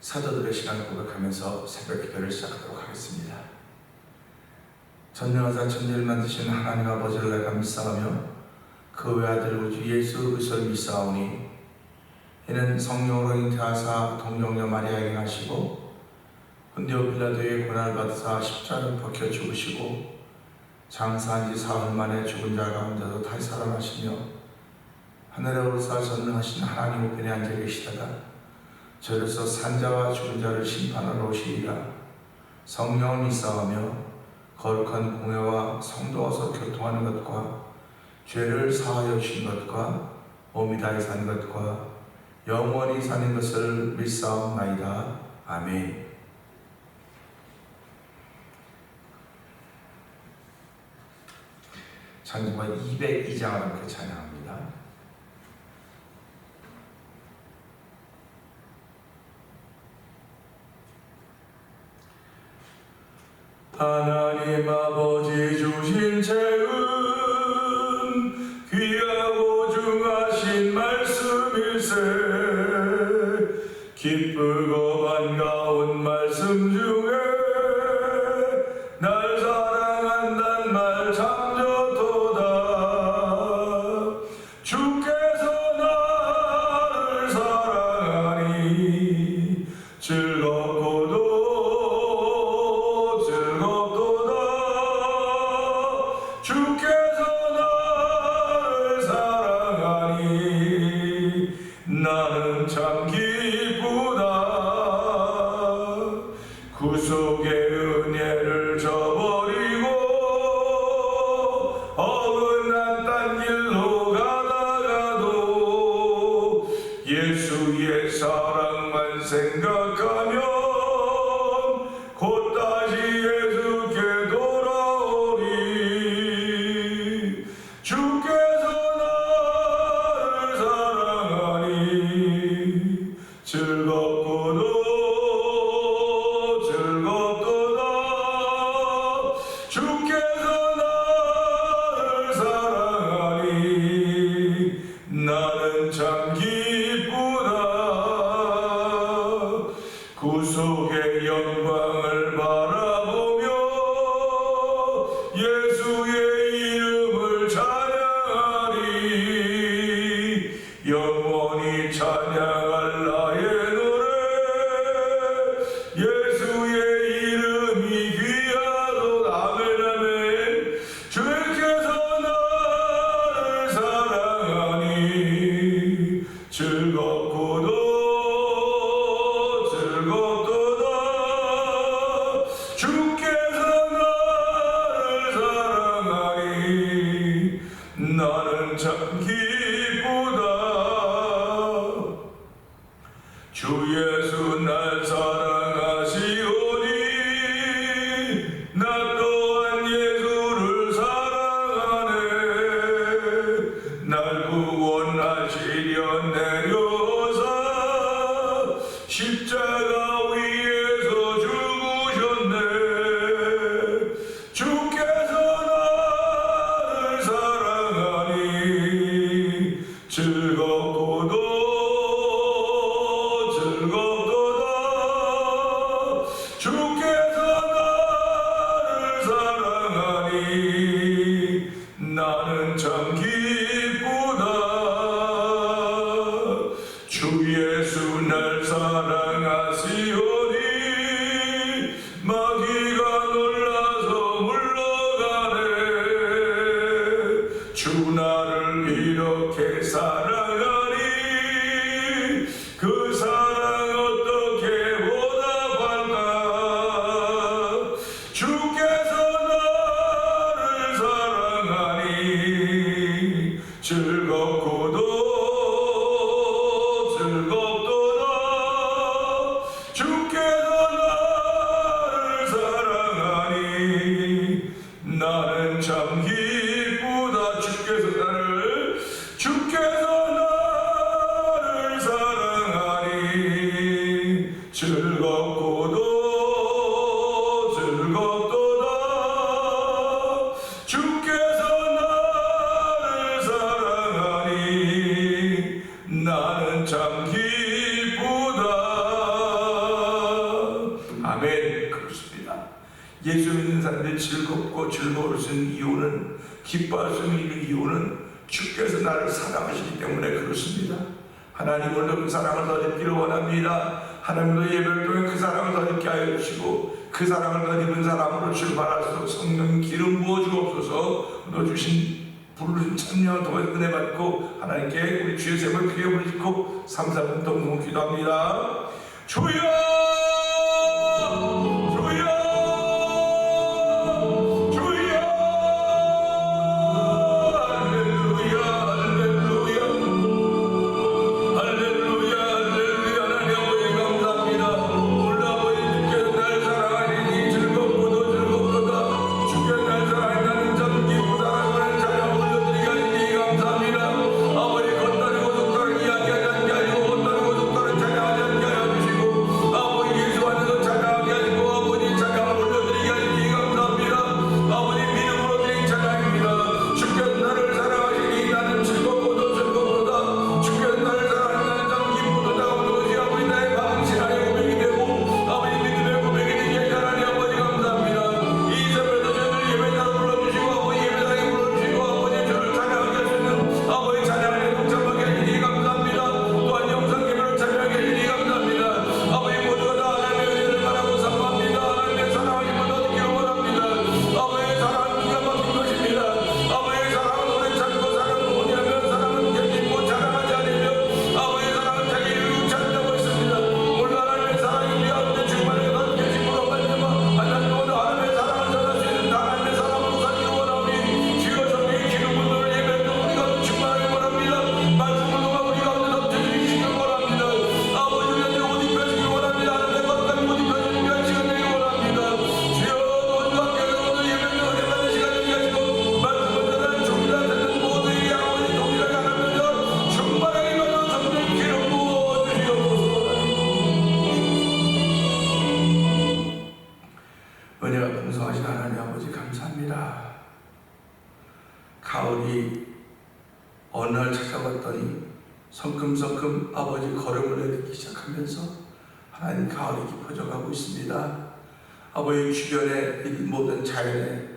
사도들의 시간을 고백하면서 새벽 기도를 시작하도록 하겠습니다. 전능하사 천지를 만드신 하나님 아버지를 내가 믿사오며 그 외아들 우리 주 예수 그리스도를 믿사오니 이는 성령으로 잉태하사 동정녀 마리아에게 나시고 본디오 빌라도의 고난을 받으사 십자가를 벗겨 죽으시고 장사한 지 사흘 만에 죽은 자 가운데서 다시 살아나시며 하늘에 오르사 전능하신 하나님 우편에 앉아 계시다가 저로서 산자와 죽은 자를 심판하러 오시리라. 성령을 믿사오며 거룩한 공회와 성도와 서 교통하는 것과 죄를 사하여 주신 것과 몸이 다해 사는 것과 영원히 사는 것을 믿사옵나이다. 아멘. 찬송가 202장을 함께 찬양합니다. 하나님 아버지 주신 재은 귀하고 중하신 말씀일세. 기쁘고 반가운 말씀 중에 날 사랑한단 말 참 좋도다. 주께서 나를 사랑하니 즐겁고도 주께서 나를 사랑하니 나는 참 기쁘다. 구속의 은혜를 저버리고 어긋난 딴 길로 가다가도 예수의 사랑만 생각하면 곧 다시 예수께 돌아오리. 주께서 나를 사랑하니 즐겁고도 즐겁도다. 주께서 나를 사랑하니 나는 참 기쁘다. 구속의 영광을 바라보며 예수의 이름을 찬양하리. 영원히 찬양할 나의 노래. 예수의 이름이 귀하도다. 아멘 아멘. 주께서 나를 사랑하니 즐겁고도 즐겁도다. 주께서 나를 사랑하니 나는 참 기쁘다. 주 예수 날 사랑하시오니 나 또한 예수를 사랑하네. 날 구원하시려 내려오사 십자가 위에서 죽으셨네. 주께서 나를 사랑하니 즐겁고도 즐겁도다. 주께서 나를 사랑하니 나는 참 기쁘다. 주 예수 날 사랑하시오니 마귀가 놀라서 물러가네. 주 나를 이렇게 사랑하니 그 사랑 어떻게 보답할까. 주께서 나를 사랑하니 즐겁고도 즐겁도다. 주께서 나를 사랑하니 나는 참 기쁘다. 주께서 나를 사랑하니 즐겁고도 즐겁도다. 주께서 나를 사랑하니 나는 참 기쁘다. 예수 믿는 사람들이 즐겁고 즐거울 수 있는 이유는, 기뻐할 수 있는 이유는 주께서 나를 사랑하시기 때문에 그렇습니다. 하나님 오늘도 그 사랑을 더 입기를 원합니다. 하나님도 예배를 통해 그 사랑을 더 입게 하여 주시고, 그 사랑을 더 입은 사람으로 출발할 수 있도록 성령 기름 부어 주옵소서. 너 주신 부르신 찬양을 통해 은혜 받고 하나님께 우리 주의 세번 크게 부르짖고 3, 4분 동동 기도합니다. 주여! 은혜가 풍성하신 하나님 아버지 감사합니다. 가을이 어느 날 찾아왔더니 성큼성큼 아버지 걸음을 내딛기 시작하면서 하나님 가을이 깊어져 가고 있습니다. 아버지 주변의 모든 자연의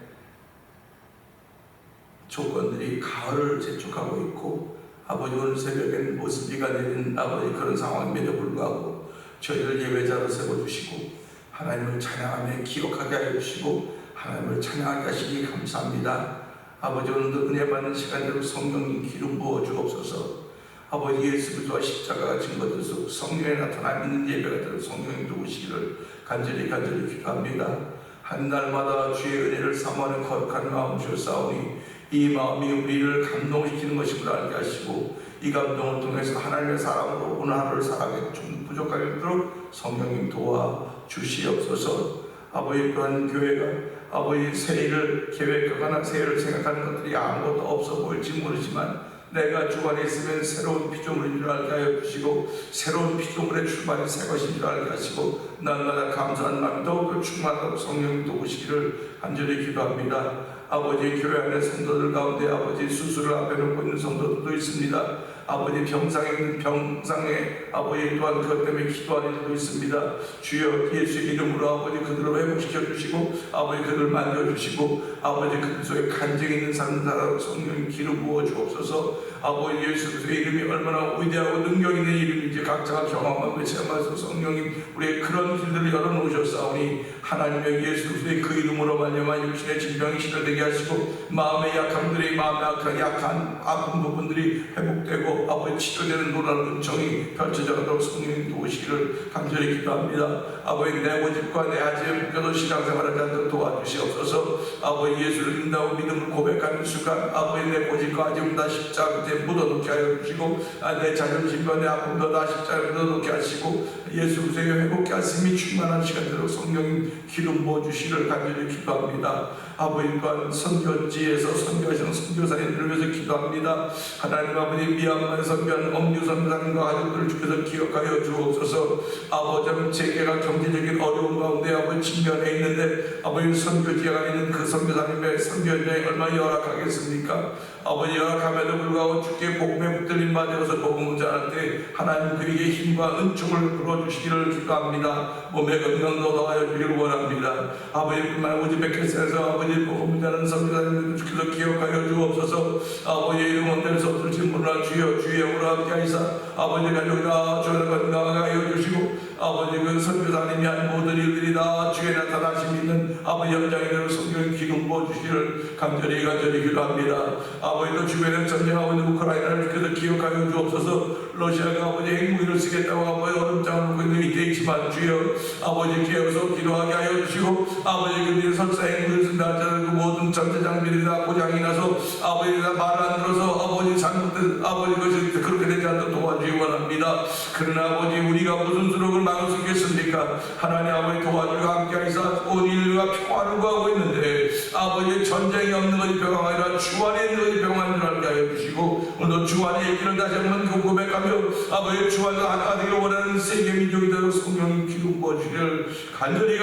조건들이 가을을 재촉하고 있고, 아버지 오늘 새벽에는 모습비가 내린 아버지 그런 상황임에도 불구하고 저희를 예배자로 세워주시고 하나님을 찬양하며 기억하게 하여 주시고 하나님을 찬양하게 하시기 감사합니다. 아버지 오늘도 은혜 받는 시간대로 성령님 기름 부어 주옵소서. 아버지 예수 그리스도와 십자가가 증거된 속 성령에 나타나 믿는 예배가 되는 성령님 도우시기를 간절히 기도합니다. 한 날마다 주의 은혜를 사모하는 거룩한 마음 주옵사오니 이 마음이 우리를 감동시키는 것임을 알게 하시고, 이 감동을 통해서 하나님의 사랑으로 오늘 하루를 살아가기 좀 부족하겠도록 성령님 도와 주시옵소서. 아버지 또한 교회가 아버지 새해를 계획하거나 새해를 생각하는 것들이 아무것도 없어 보일지 모르지만 내가 주 안에 있으면 새로운 피조물인 줄 알게 하여 주시고, 새로운 피조물의 출발이 새 것인 줄 알게 하시고, 날마다 감사한 마음이 더욱더 충만하도록 성령님 도우시기를 간절히 기도합니다. 아버지 교회 안에 성도들 가운데 아버지 수술을 앞에 놓고 있는 성도들도 있습니다. 아버지 병상에 있는 병상에 아버지 또한 그것 때문에 기도하는 이들도 있습니다. 주여 예수의 이름으로 아버지 그들을 회복시켜 주시고 아버지 그들을 만져주시고 아버지 그들 속에 간증이 있는 사람들 성령 기름 부어 주옵소서. 아버지 예수 그리스도의 이름이 얼마나 위대하고 능력 있는 이름인지 각자가 경험하며 체험하셔서 성령님 우리의 그런 길들을 열어놓으셨사오니 하나님의 예수 그리스도의 그 이름으로 말미암아 육신의 질병이 치료되게 하시고 마음의 약함들이 마음의 약한 아픈 부분들이 회복되고 아버지 치료되는 놀라운 은총이 펼쳐져가도록 성령님 도우시기를 간절히 기도합니다. 아버지 내 고집과 내 아지의 묶여도 신앙생활을 하도록 도와주시옵소서. 아버지 예수를 믿는다고 믿음을 고백하는 순간 아버지 내 고집과 아지를 다 십자가에 묻어놓게 하여 주시고 내 자존심과 내 아픔도 다 십자가에 묻어놓게 하시고 예수 그리스도의 회복케 하심이 충만한 시간대로 성령님 기름 부어주시기를 간절히 기도합니다. 아버지 또한 선교지에서 선교하시는 선교사님들을 위해서 기도합니다. 하나님 아버지 미얀마에 선교하는 엄유 선교사님과 가족들을 주께서 기억하여 주옵소서. 아버지 재계가 경제적인 어려움 가운데 아버지 직면해 있는데 아버지 선교지가 있는 그 선교사님의 선교 현장이 얼마나 열악하겠습니까? 아버지 열악함에도 불구하고 주께 복음에 붙들림 받아서 복음을 전할 때 하나님 그에게 힘과 은총을 불어주시기를 기도합니다. 몸의 건강도 더하여 주기를 원합니다. 아버지뿐만 오직 백혈산에서 아버지 복음을 전하는 선교사님들 주께서 기억하여 주옵소서. 아버지의 이름은 될 수 없을지 몰라 주여 주의 영으로 함께하시사 아버지 가족이 다 주를 건강하게 하여 주시고 아버지 그 선교사님이 한 모든 일들이 다 주에 나타나심 있는 아버지 현장에대로 성경 기둥 부어주시기를 간절히 기도합니다. 아버지도 주변에 전쟁하고 있는 우크라이나를 주께서 기억하여 주옵소서. 러시아가 아버지 핵무기를 쓰겠다고 아버지 얼음장을 놓고 있는 이때 있지만 주여 아버지 기어서 기도하게 하여 주시고 아버지 그들이 설사 핵무기를 쓴다 하더라도 그 모든 전체 장비들이 다 고장이 나서 아버지가 말 안 들어서 아버지 잘못된 아버지 것이 그렇게 되지 않도록 도와주기 원합니다. 그러나 아버지 우리가 무슨 수로 그걸 막을 수 있겠습니까? 하나님 아버지 도와주고 함께하시사 온 인류가 평화를 구하고 있는데 아버지 전쟁이 없는 것이 평화가 아니라 주 안에 있는 것이 평화인 줄 알게 하여 주시고 오늘도 주 안에 있기를 다시 한번 고백하며 아버지 주 안에 하나가 되기를 원하는 세계 민족이 되어 성령님 기름 부어주기를 간절히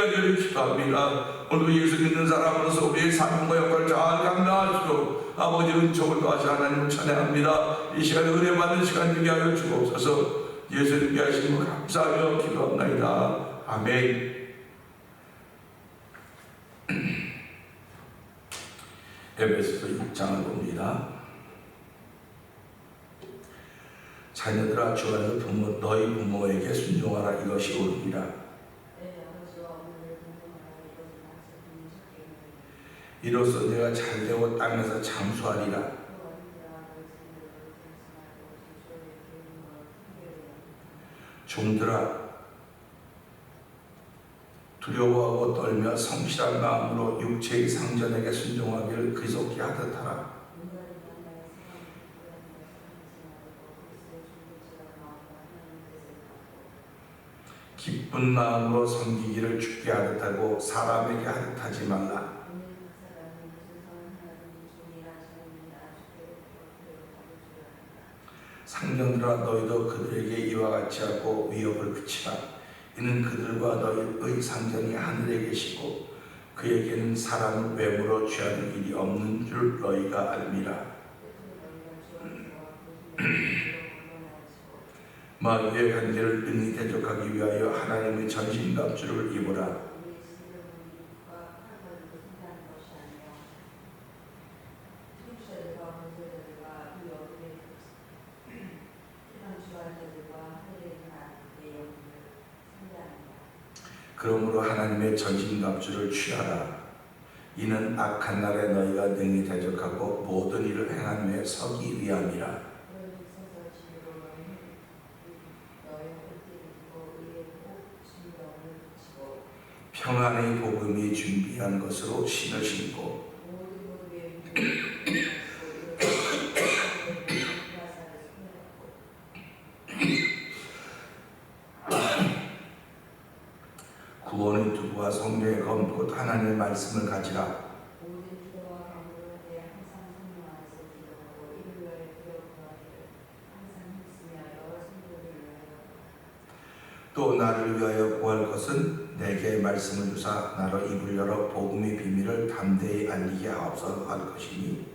기도합니다. 오늘도 예수 믿는 사람으로서 우리의 삶과 역할을 잘 감당하시도록 아버지 은총을 더하시 하나님을 찬양합니다. 이 시간에 은혜 받는 시간 되게 하여 주옵소서. 예수님께 하신 것 감사하며 기도합니다. 아멘. 에베소서 6장을 봅니다. 자녀들아 주 안에서 너희 부모에게 순종하라. 이것이 옳으니라. 이로써 내가 잘되고 땅에서 장수하리라. 종들아 두려워하고 떨며 성실한 마음으로 육체의 상전에게 순종하기를 그속히 하듯 하라. 기쁜 마음으로 섬기기를 주께 하듯 하고 사람에게 하듯 하지 말라. 상전들아 너희도 그들에게 이와 같이 하고 위협을 그치라. 이는 그들과 너희의 상전이 하늘에 계시고 그에게는 사람을 외모로 취하는 일이 없는 줄 너희가 알미라. 마귀의 관계를 능히 대적하기 위하여 하나님의 전신갑주를 입으라. 그러므로 하나님의 전신갑주를 취하라. 이는 악한 날에 너희가 능히 대적하고 모든 일을 행한 후에 서기 위함이라. 평안의 복음이 준비한 것으로 신을 신고 구원의 투구와 성령의 검도 하나님의 말씀을 가지라. 또 나를 위하여 구할 것은 내게 말씀을 주사 나로 입을 열어 복음의 비밀을 담대히 알리게 하옵소서 할 것이니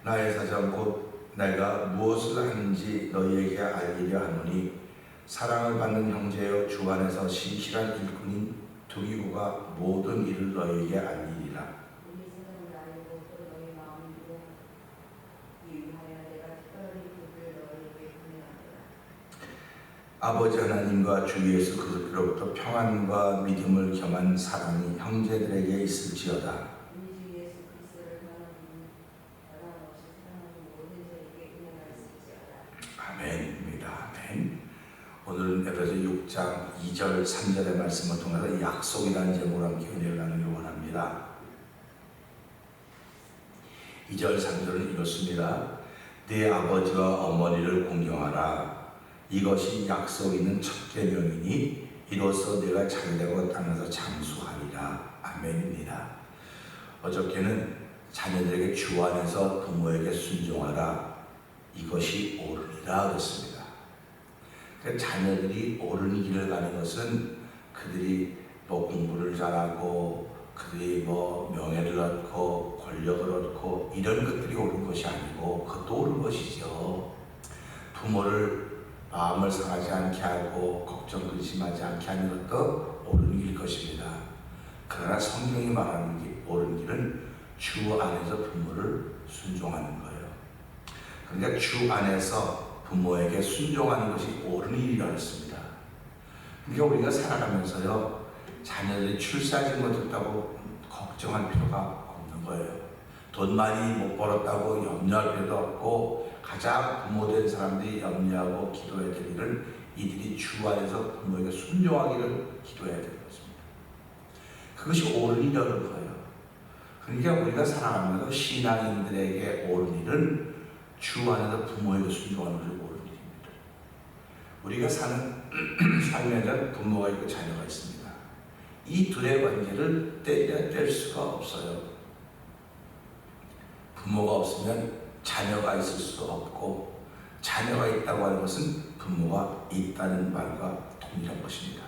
나의 사정 곧 내가 무엇을 하는지 너희에게 알리려 하노니 사랑을 받는 형제여 주 안에서 신실한 일꾼인 두기고가 모든 일을 너희에게 알리리라. 아버지 하나님과 주 예수 그리스도로부터 평안과 믿음을 겸한 사랑이 형제들에게 있을지어다. 아멘입니다. 아멘. 오늘은 에베소 6장 2절 3절의 말씀을 통해서 약속이라는 제목으로 함께 은혜를 나누기 원합니다. 2절 3절은 이렇습니다. 네 아버지와 어머니를 공경하라. 이것이 약속 있는 첫 계명이니 이로써 내가 잘되고 땅에서 장수하리라. 아멘입니다. 어저께는 자녀들에게 주 안에서 부모에게 순종하라, 이것이 옳으니라 그랬습니다. 그러니까 자녀들이 옳은 길을 가는 것은 그들이 뭐 공부를 잘하고 그들이 뭐 명예를 얻고 권력을 얻고 이런 것들이 옳은 것이 아니고 그것도 옳은 것이죠. 부모를 마음을 상하지 않게 하고 걱정 근심하지 않게 하는 것도 옳은 길일 것입니다. 그러나 성경이 말하는 옳은 길은 주 안에서 부모를 순종하는 거예요. 그러니까 주 안에서 부모에게 순종하는 것이 옳은 일이라고 했습니다. 그러니까 우리가 살아가면서요, 자녀들이 출세하지 못했다고 걱정할 필요가 없는 거예요. 돈 많이 못 벌었다고 염려할 필요도 없고, 가장 부모된 사람들이 염려하고 기도해야 될 일은 이들이 주 안에서 부모에게 순종하기를 기도해야 되는 것입니다. 그것이 옳은 일이라는 거예요. 그러니까 우리가 살아가면서 신앙인들에게 옳은 일은 주 안에서 부모에게 순종하는 것이 옳은 일입니다. 우리가 사는 삶에는 부모가 있고 자녀가 있습니다. 이 둘의 관계를 뗄 수가 없어요. 부모가 없으면 자녀가 있을 수 없고, 자녀가 있다고 하는 것은 부모가 있다는 말과 동일한 것입니다.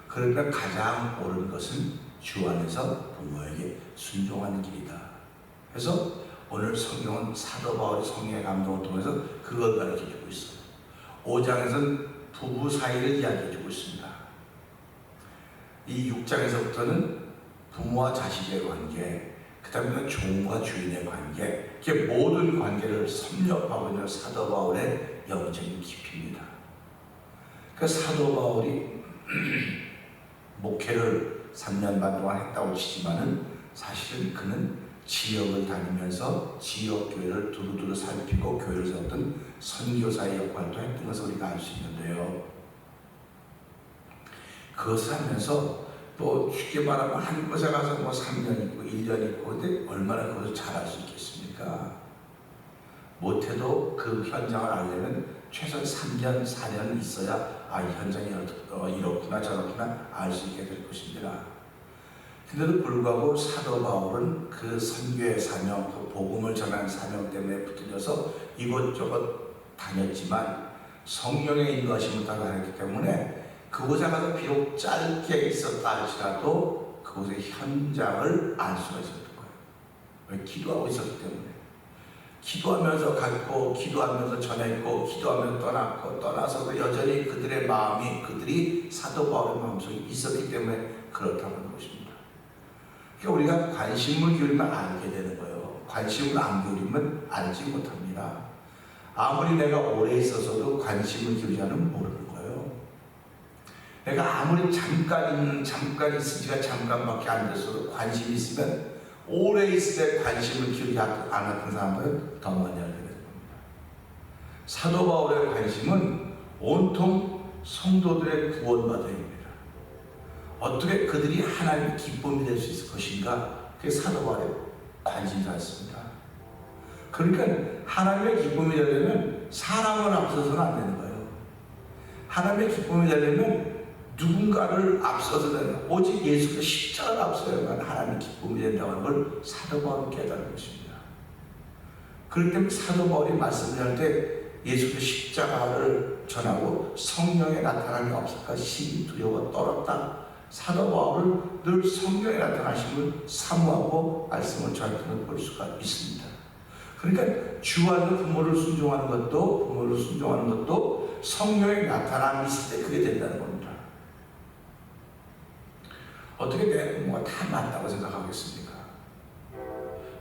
그러니까 가장 옳은 것은 주 안에서 부모에게 순종하는 길이다. 그래서 오늘 성경은 사도 바울이 성령의 감동을 통해서 그걸 가르쳐주고 있어요. 5장에서는 부부 사이를 이야기해주고 있습니다. 이 6장에서부터는 부모와 자식의 관계, 그 다음에 종과 주인의 관계, 이렇게 모든 관계를 섭렵하고 있는 사도 바울의 영적인 깊이입니다. 그 사도 바울이 목회를 3년 반 동안 했다고 치지만은 사실은 그는 지역을 다니면서 지역 교회를 두루두루 살피고 교회를 세웠던 선교사의 역할도 했던 것을 우리가 알 수 있는데요. 그것을 하면서 또 쉽게 말하면 한 곳에 가서 뭐 3년 있고 1년 있고, 근데 얼마나 그것을 잘할 수 있겠습니까? 못해도 그 현장을 알려면 최소한 3년, 4년 있어야 이 현장이 이렇구나 저렇구나 알 수 있게 될 것입니다. 근데도 불구하고 사도 바울은 그 선교의 사명, 그 복음을 전하는 사명 때문에 붙들려서 이곳저곳 다녔지만 성령의 인도하심을 따라 다녔기 때문에 그곳에 가서 비록 짧게 있었다 할지라도 그곳의 현장을 알 수가 있었던 거예요. 왜? 기도하고 있었기 때문에. 기도하면서 갔고, 기도하면서 전했고, 기도하면서 떠났고, 떠나서도 여전히 그들의 마음이, 그들이 사도 바울의 마음속에 있었기 때문에 그렇다고 하는 것입니다. 그러니까 우리가 관심을 기울이면 알게 되는 거예요. 관심을 안 기울이면 알지 못합니다. 아무리 내가 오래 있어서도 관심을 기울이지 않으면 모르는 거예요. 내가 아무리 잠깐 있으니까 잠깐밖에 안 됐어도 관심이 있으면 오래 있을 때 관심을 기울이지 않았던 사람들은 더 많이 알게 되는 겁니다. 사도 바울의 관심은 온통 성도들의 구원받음입니다. 어떻게 그들이 하나님의 기쁨이 될 수 있을 것인가, 그게 사도 바울의 관심사였습니다. 그러니까 하나님의 기쁨이 되려면 사람을 앞서서는 안 되는 거예요. 하나님의 기쁨이 되려면 누군가를 앞서서 되는, 오직 예수의 십자가를 앞서야만 하나님의 기쁨이 된다고 하는 걸 사도 바울은 깨달은 것입니다. 그렇기 때문에 사도 바울이 말씀을 할 때 예수의 십자가를 전하고 성령의 나타남이 없을까 심히 두려워 떨었다. 사도 바울은 늘 성령의 나타나심을 사모하고 말씀을 전했던 걸 볼 수가 있습니다. 그러니까 주 안에서 부모를 순종하는 것도 성령의 나타남이 있을 때 그게 된다는 겁니다. 어떻게 내 부모가 다 맞다고 생각하겠습니까?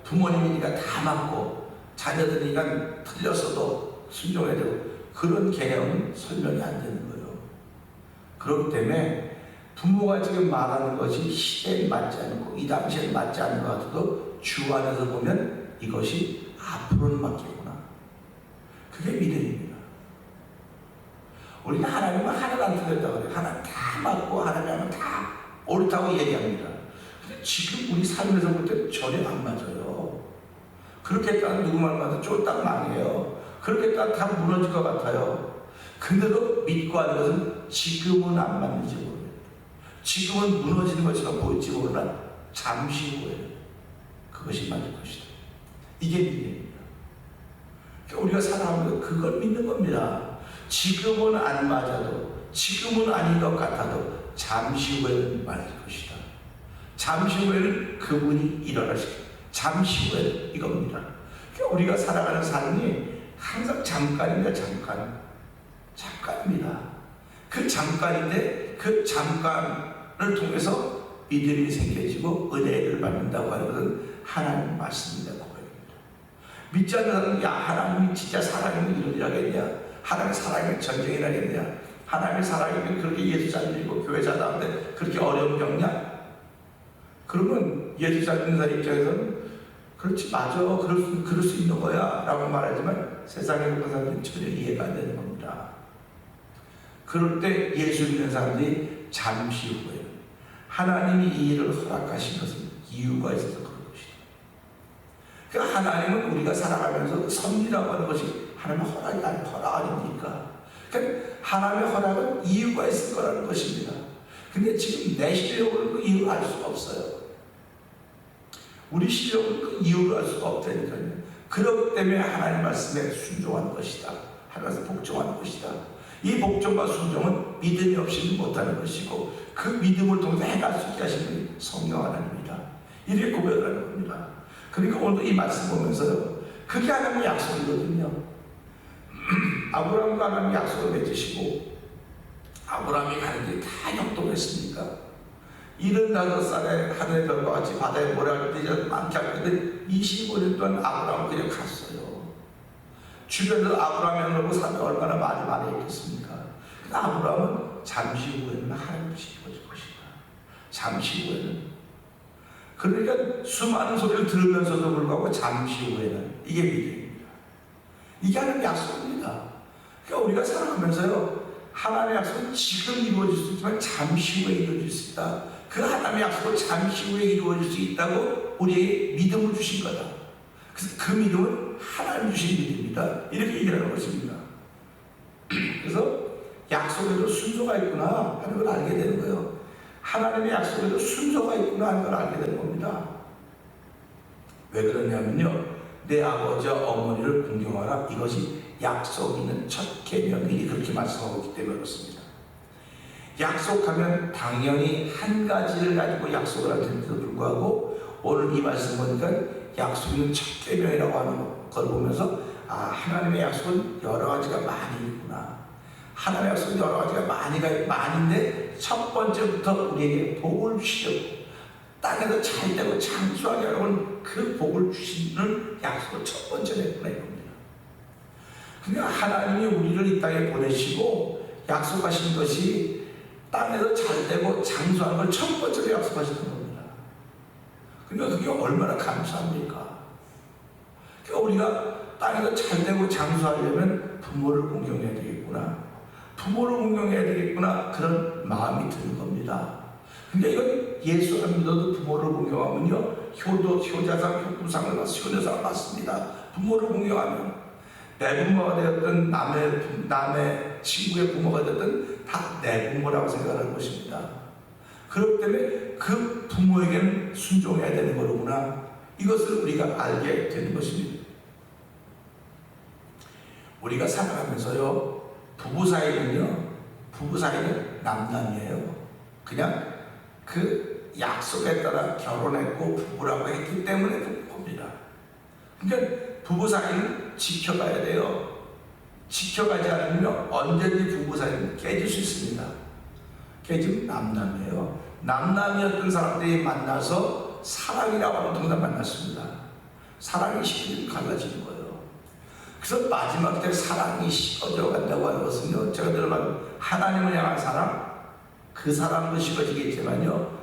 부모님이니까 다 맞고 자녀들이니까 틀렸어도 순종해야 되고, 그런 개념은 설명이 안 되는 거예요. 그렇기 때문에 부모가 지금 말하는 것이 시대에 맞지 않고 이 당시에 맞지 않는 것 같아도 주 안에서 보면 이것이 앞으로는 맞겠구나. 그게 믿음입니다. 우리는 하나님은 하나도 안 틀렸다고 그래요. 하나님 다 맞고 하나님은 다 옳다고 얘기합니다. 근데 지금 우리 삶에서 볼 때 전혀 안 맞아요. 그렇게 했다가 누구 말 맞아 쫄딱 망해요. 그렇게 했다가 다 무너질 것 같아요. 근데도 믿고 하는 것은 지금은 안 맞는지 모르겠어요. 지금은 무너지는 것처럼 보일지 모르나 잠시 후에 그것이 맞을 것이다. 이게 믿음입니다. 그러니까 우리가 살아가면서 그걸 믿는 겁니다. 지금은 안 맞아도, 지금은 아닌 것 같아도 잠시 후에는 맞을 것이다. 잠시 후에는 그분이 일어나실 것이다. 잠시 후에는 이겁니다. 그러니까 우리가 살아가는 삶이 항상 잠깐입니다. 잠깐입니다. 그 잠깐인데 그 잠깐을 통해서 믿음이 생겨지고 은혜를 받는다고 하는 것은 하나님 말씀입니다. 고백입니다. 믿지 않는 사람은 야 하나님이 진짜 사랑이면 이런 일 하겠냐, 하나님의 사랑이면 전쟁을 하겠냐, 하나님의 사랑이면 그렇게 예수 잘 믿고 교회 잘 나오는데 그렇게 어려움 겪냐? 그러면 예수 잘 믿는 사람 입장에서는 그렇지 맞아 그럴 수 있는 거야 라고 말하지만 세상에 있는 사람들은 전혀 이해가 안 되는 겁니다. 그럴 때 예수 믿는 사람들이 잠시 후에 하나님이 이 일을 허락하신 것은 이유가 있어서 그런 것이다. 그러니까 하나님은 우리가 살아가면서 섭리라고 하는 것이 하나님의 허락이 아닌 허락 아닙니까? 그러니까 하나님의 허락은 이유가 있을 거라는 것입니다. 근데 지금 내 실력으로는 그 이유를 알 수가 없어요. 우리 실력은 그 이유를 알 수가 없다니까요. 그렇기 때문에 하나님 말씀에 순종하는 것이다. 하나님 말씀에 복종하는 것이다. 이 복종과 순종은 믿음이 없이는 못하는 것이고 그 믿음을 통해서 해갈 수 있게 하신 분이 성령 하나님입니다. 이렇게 고백을 하는 겁니다. 그러니까 오늘도 이 말씀 보면서요. 그게 하나님의 약속이거든요. 아브라함과 하나님의 약속을 맺으시고 아브라함이 가는 길이 다 역동했습니까? 75살에 하늘의 별과 같이 바다에 모래가 뛰지 많게 하거든 25년 동안 아브라함은 그냥 갔어요. 주변에서 아브라함의 얼굴 사람이 얼마나 많이 했겠습니까? 아브라함은 잠시 후에는 하나님을 지켜줄 것이다. 잠시 후에는. 그러니까 수많은 소리를 들으면서도 불구하고 잠시 후에는 이게 믿음입니다. 이게 하나님의 약속입니다. 그러니까 우리가 살아가면서요. 하나님의 약속은 지금 이루어질 수 있지만 잠시 후에 이루어질 수 있다. 그 하나님의 약속은 잠시 후에 이루어질 수 있다고 우리에게 믿음을 주신 거다. 그래서 그 믿음은 하나님 주신 믿음입니다. 이렇게 얘기하는 것입니다. 그래서 약속에도 순서가 있구나 하는 걸 알게 되는 거예요. 하나님의 약속에도 순서가 있구나 하는 걸 알게 되는 겁니다. 왜 그러냐면요. 내 아버지와 어머니를 공경하라. 이것이 약속 있는 첫 계명이 그렇게 말씀하고 있기 때문에 그렇습니다. 약속하면 당연히 한 가지를 가지고 약속을 할 텐데도 불구하고 오늘 이 말씀 보니까 약속 있는 첫 계명이라고 하는 걸 보면서 하나님의 약속은 여러 가지가 많이 있구나. 하나님의 약속은 여러 가지가 많은데 첫 번째부터 우리에게 복을 주시려고 땅에서 잘 되고 장수하게 하려고 그 복을 주시는 약속을 첫 번째로 했구나 이겁니다. 그러니까 하나님이 우리를 이 땅에 보내시고 약속하신 것이 땅에서 잘 되고 장수하는 걸 첫 번째로 약속하시는 겁니다. 그러니까 그게 얼마나 감사합니까? 그러니까 우리가 땅에서 잘 되고 장수하려면 부모를 공경해야 되겠구나. 부모를 공경해야 되겠구나. 그런 마음이 드는 겁니다. 근데 이건 예수 안 믿어도 부모를 공경하면요. 효자상, 효부상을 받습니다. 효자상을 받습니다. 부모를 공경하면 내 부모가 되었든 남의 친구의 부모가 되었든 다 내 부모라고 생각하는 것입니다. 그렇기 때문에 그 부모에게는 순종해야 되는 거로구나. 이것을 우리가 알게 되는 것입니다. 우리가 살아가면서요. 부부 사이는 남남이에요. 그냥 그 약속에 따라 결혼했고 부부라고 했기 때문에 부부입니다. 그러니까 부부 사이는 지켜가야 돼요. 지켜가지 않으면 언제든지 부부 사이는 깨질 수 있습니다. 깨지면 남남이에요. 남남이었던 사람들이 만나서 사랑이라고 하는 동작 만났습니다. 사랑이 식어지면 갈라지는 거예요. 그래서 마지막 때 사랑이 식어져 간다고 하는 것은요. 제가 들어본 하나님을 향한 사랑, 그 사랑도 식어지겠지만요.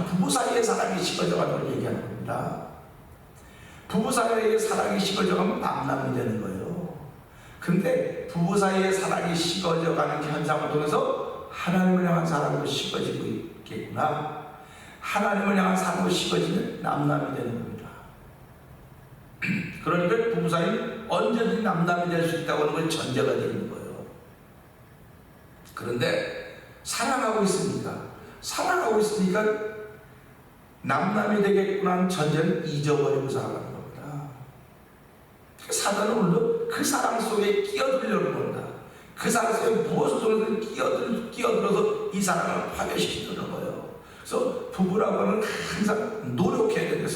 부부 사이의 사랑이 식어져 가는 걸 얘기하는 겁니다. 부부 사이의 사랑이 식어져 가면 남남이 되는 거예요. 근데 부부 사이의 사랑이 식어져 가는 현상을 통해서 하나님을 향한 사랑도 식어지고 있겠구나. 하나님을 향한 사랑도 식어지면 남남이 되는 겁니다. 그러니까 부부 사이는 언제든지 남남이 될 수 있다고 하는 건 전제가 되어 있는 거예요. 그런데 사랑하고 있으니까 남남이 되겠구나 하는 전제는 잊어버리고 살아가는 겁니다. 사단은 오늘도 그 사랑 속에 끼어들려고 합니다. 그 사랑 속에 무엇을 끼어들어서 이 사랑을 파괴시키는 거예요. 그래서 부부라고 하는 항상 노력해야 되는데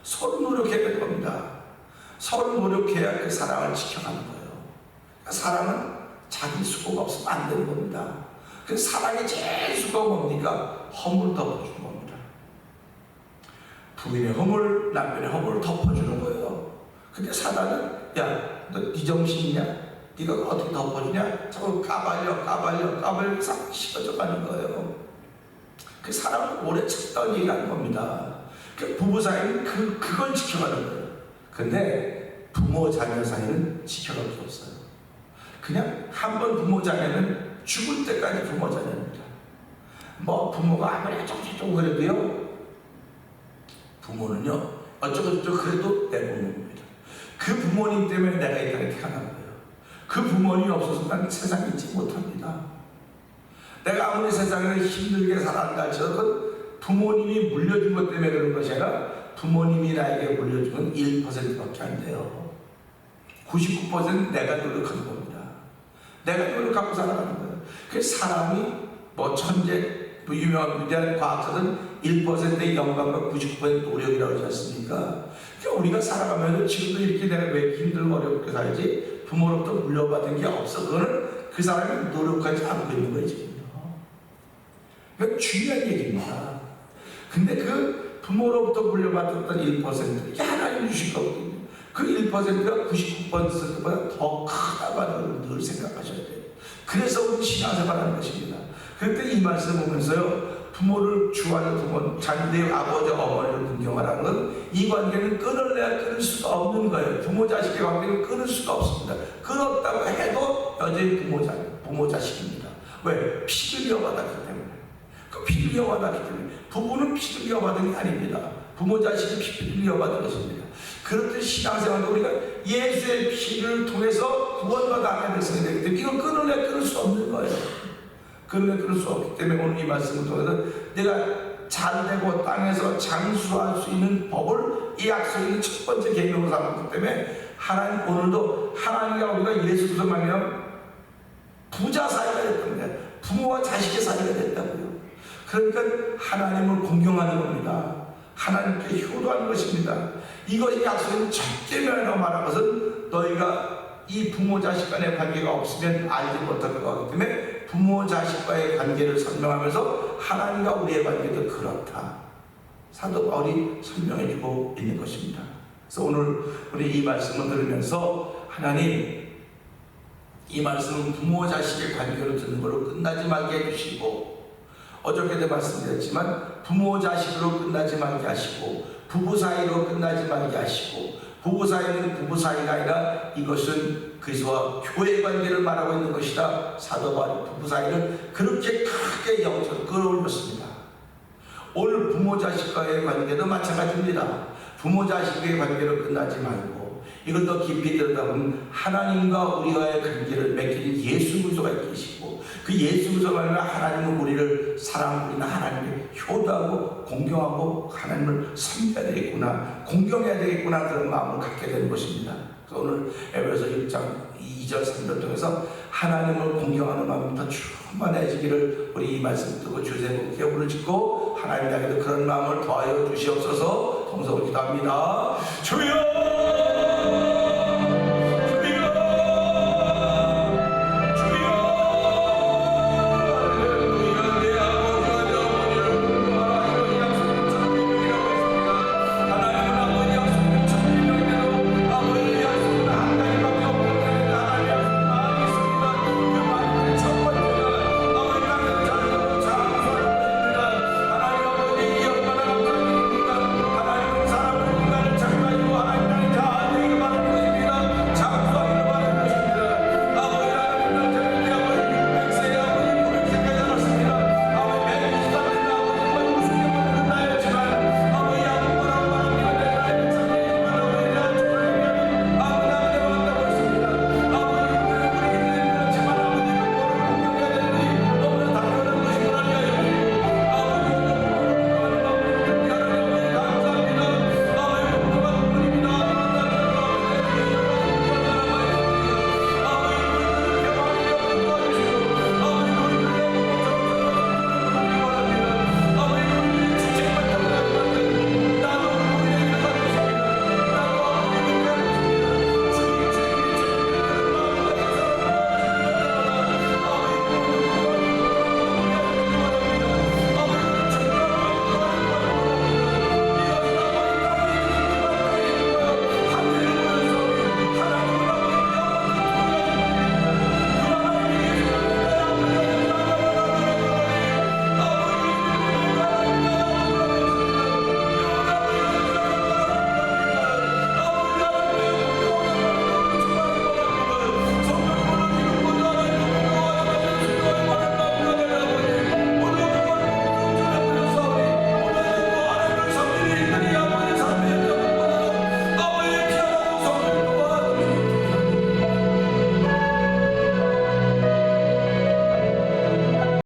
서로 노력해야 되는 겁니다. 서로 노력해야 그 사랑을 지켜가는 거예요. 그러니까 사랑은 자기 수고가 없으면 안 되는 겁니다. 그 사랑의 제일 수고가 뭡니까? 허물을 덮어주는 겁니다. 부인의 허물, 남편의 허물을 덮어주는 거예요. 근데 사단은 야, 너 네 정신이냐? 네가 어떻게 덮어주냐? 자꾸 까발려 식어져 가는 거예요. 그 사랑을 오래 찾던 얘기하는 겁니다. 그 부부 사이는 그걸 지켜가는 거예요. 근데 부모 자녀 사이는 지켜갈 게 없어요. 그냥 한 번 부모 자녀는 죽을 때까지 부모 자녀입니다. 뭐 부모가 아무리 어쩌고 그래도요, 부모는요 어쩌고 그래도 내 부모입니다. 그 부모님 때문에 내가 이 땅에 태어난 거예요. 그 부모님이 없어서 난 세상에 있지 못합니다. 내가 아무리 세상을 힘들게 살았다 할지라도 부모님이 물려준 것 때문에 그런 것이 아니라 부모님이 나에게 물려준 건 1%밖에 안 돼요. 99% 내가 노력하는 겁니다. 내가 노력하고 살아가는 거예요. 그래서 사람이 뭐 천재, 뭐 유명한 위대한 과학자들은 1%의 영감과 99%의 노력이라고 하지 않습니까? 그러니까 우리가 살아가면서 지금도 이렇게 내가 왜 힘들고 어렵게 살지? 부모로부터 물려받은 게 없어. 그거는 그 사람이 노력하지 않고 있는 거예요, 지금. 그건 중요한 얘기입니다. 근데 그 부모로부터 물려받았던 1%, 이게 하나님 주신 거거든요. 그 1%가 99%보다 더 크다고 늘 생각하셔야 돼요. 그래서 우리 신앙생활하는 것입니다. 그런데 이 말씀을 보면서요, 부모를 주하는 부모, 자녀의 아버지, 어머니를 존경하라는 건 이 관계는 끊을래야 끊을 수가 없는 거예요. 부모 자식의 관계는 끊을 수가 없습니다. 끊었다고 해도 여전히 부모 자식입니다. 왜? 피를 이어받았기 때문에. 그 피를 이어받았기 때문에. 부부는 피를 이어받은 게 아닙니다. 부모 자식이 피를 이어받은 것입니다. 그렇듯이 신앙생활도 우리가 예수의 피를 통해서 구원받아 하나님의 백성이 되기 때문에 이건 끊을래 끊을 수 없는 거예요. 끊을 수 없기 때문에 오늘 이 말씀을 통해서 내가 잘되고 땅에서 장수할 수 있는 법을 이 약속에 있는 첫 번째 계명으로 삼았기 때문에 하나님 오늘도 하나님과 우리가 예수 그리스도 말미암아 부자 사이가 됐답니다. 부모와 자식의 사이가 됐다고요. 그러니까 하나님을 공경하는 겁니다. 하나님께 효도하는 것입니다. 이것이 약속인 첫 계명이라고 말한 것은 너희가 이 부모 자식 간의 관계가 없으면 알지 못할 것 같기 때문에 부모 자식과의 관계를 설명하면서 하나님과 우리의 관계도 그렇다. 사도 바울이 설명해주고 있는 것입니다. 그래서 오늘 우리 이 말씀을 들으면서 하나님 이 말씀은 부모 자식의 관계로 듣는 걸로 끝나지 말게 해주시고 어저께도 말씀드렸지만 부모 자식으로 끝나지 말게 하시고 부부 사이로 끝나지 말게 하시고 부부 사이는 부부 사이가 아니라 이것은 그리스도와 교회의 관계를 말하고 있는 것이다. 사도 바울이 부부 사이를 그렇게 크게 영적으로 끌어올렸습니다. 오늘 부모 자식과의 관계도 마찬가지입니다. 부모 자식의 관계로 끝나지 말고 이걸 더 깊이 들여다보면 하나님과 우리와의 관계를 맺기는 예수 그리스도가 계시고 그 예수 그리스도 말미암아 하나님은 우리를 사랑하고 우리는 하나님을 효도하고 공경하고 하나님을 섬겨야 되겠구나, 공경해야 되겠구나 그런 마음을 갖게 되는 것입니다. 그래서 오늘 에베소서 1장 2절 3절 통해서 하나님을 공경하는 마음이 더 충만해지기를 우리 이 말씀 듣고 주제복에 기업을 짓고 하나님에게도 그런 마음을 더하여 주시옵소서. 동서로 기도합니다. 주여